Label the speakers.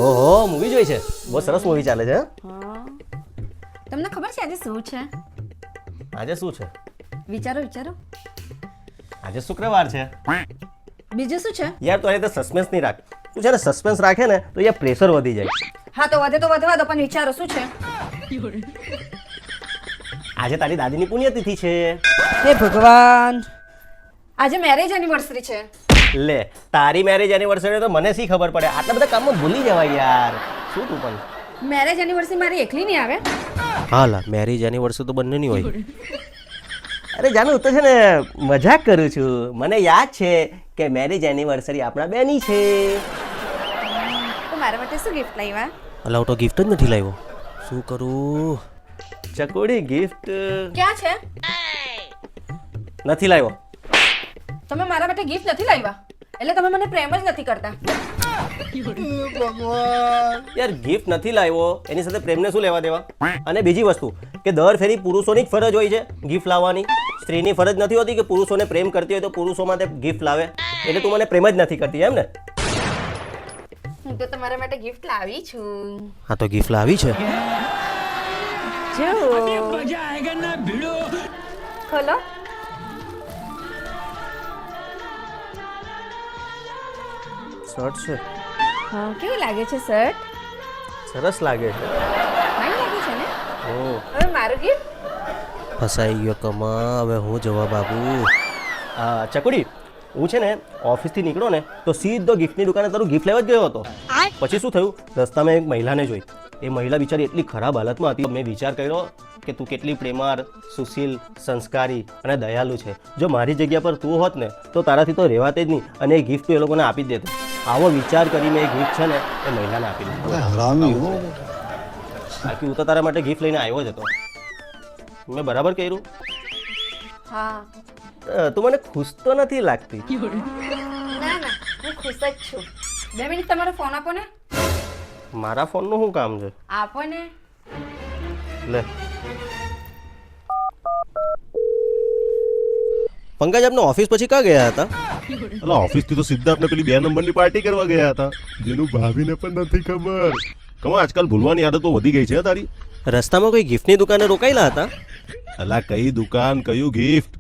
Speaker 1: ઓહો મૂવી જોઈ છે, બહુ સરસ મૂવી ચાલે છે.
Speaker 2: હા તમને ખબર છે આજે શું છે?
Speaker 1: આજે શું છે?
Speaker 2: વિચારો વિચારો.
Speaker 1: આજે શુક્રવાર છે.
Speaker 2: બીજું શું છે?
Speaker 1: યાર તું આજે સસ્પેન્સ નહીં રાખ. તું છે ને સસ્પેન્સ રાખે ને તો યાર પ્રેશર વધી જાય.
Speaker 2: હા તો વધે તો વધવા દો, પણ વિચારો શું છે?
Speaker 1: આજે તારી દાદીની પુણ્યતિથિ છે.
Speaker 2: હે ભગવાન, આજે મેરેજ એનિવર્સરી છે.
Speaker 1: લે તારી મેરેજ એનિવર્સરી તો મને શી ખબર પડે, આટલા બધા કામમાં ભૂલી જવાય યાર. શું તું પણ
Speaker 2: મેરેજ એનિવર્સરી મારી એકલી નહીં આવે.
Speaker 1: હા લા મેરેજ એનિવર્સરી તો બંનેની હોય. અરે જાનુ તો છે ને મજાક કરું છું. મને યાદ છે કે મેરેજ એનિવર્સરી આપણા બેની છે.
Speaker 2: તો મારા માટે શું ગિફ્ટ લાવ્યા?
Speaker 1: અલા હું તો ગિફ્ટ જ નથી લાવ્યો. શું કરું? ચકોડી ગિફ્ટ
Speaker 2: ક્યાં છે?
Speaker 1: નથી લાવ્યો.
Speaker 2: તમે મારા માટે ગિફ્ટ નથી લાવ્યા એટલે તમે મને પ્રેમ જ નથી કરતા.
Speaker 1: યાર ગિફ્ટ નથી લાવ્યો એની સાથે પ્રેમને શું લેવા દેવા? અને બીજી વસ્તુ કે દર ફેરી પુરુષોની જ ફરજ હોય છે ગિફ્ટ લાવવાની. સ્ત્રીની ફરજ નથી હોતી કે પુરુષોને પ્રેમ કરતી હોય તો પુરુષો માટે ગિફ્ટ લાવે. એટલે તું મને પ્રેમ જ નથી કરતી એમ ને?
Speaker 2: હું તો તમારા માટે ગિફ્ટ લાવી છું.
Speaker 1: હા તો ગિફ્ટ લાવી છે.
Speaker 2: જો ખોલો.
Speaker 1: શર્ટ છે.
Speaker 2: હા કેવું લાગે છે શર્ટ?
Speaker 1: સરસ લાગે છે.
Speaker 2: ફાઇન લાગે છે ને?
Speaker 1: હમ
Speaker 2: હવે મારું ગિફ્ટ.
Speaker 1: ફસાઈ ગયો કમા. હવે હું જવાબ આપું? ચકુડી હું છે ને ઓફિસથી નીકળ્યો ને તો સીધો ગિફ્ટની દુકાને તારું ગિફ્ટ લેવા જ ગયો હતો. પછી શું થયું, રસ્તામાં એક મહિલાને જોઈ. એ મહિલા બિચારી એટલી ખરાબ હાલતમાં હતી. મેં વિચાર કર્યો કે તું કેટલી પ્રેમાળ, સુશીલ, સંસ્કારી અને દયાળુ છે. જો મારી જગ્યા પર તું હોત ને તો તારાથી તો રહેવાતે જ નહીં અને એ ગિફ્ટ એ લોકોને આપી જ દેતો. આવો વિચાર કરીને એ ગિફ્ટ છે ને એ મહિલાને આપી દીધો. બાકી હું તો તારા માટે ગિફ્ટ લઈને આવ્યો જ હતો. મેં બરાબર કર્યું?
Speaker 2: હા
Speaker 1: તું મને ખુશ તો નથી લાગતી.
Speaker 2: ના ના હું ખુશ જ છું. 2 મિનિટ તમારો ફોન આપો ને.
Speaker 1: મારા ફોનનું શું કામ છે?
Speaker 2: આપો ને.
Speaker 1: લે પંકજ આપને ઓફિસ પછી ક્યાં ગયા હતા?
Speaker 3: અલા ઓફિસ થી તો સીધા આપણે પેલી 2 નંબરની પાર્ટી કરવા ગયા હતા, જેનું ભાભીને પણ નથી ખબર. કમા આજકાલ ભૂલવાની આદતો વધી ગઈ છે તારી.
Speaker 1: રસ્તામાં કોઈ ગિફ્ટની દુકાને રોકાયેલા હતા?
Speaker 3: અલા કઈ દુકાન, કયું ગિફ્ટ?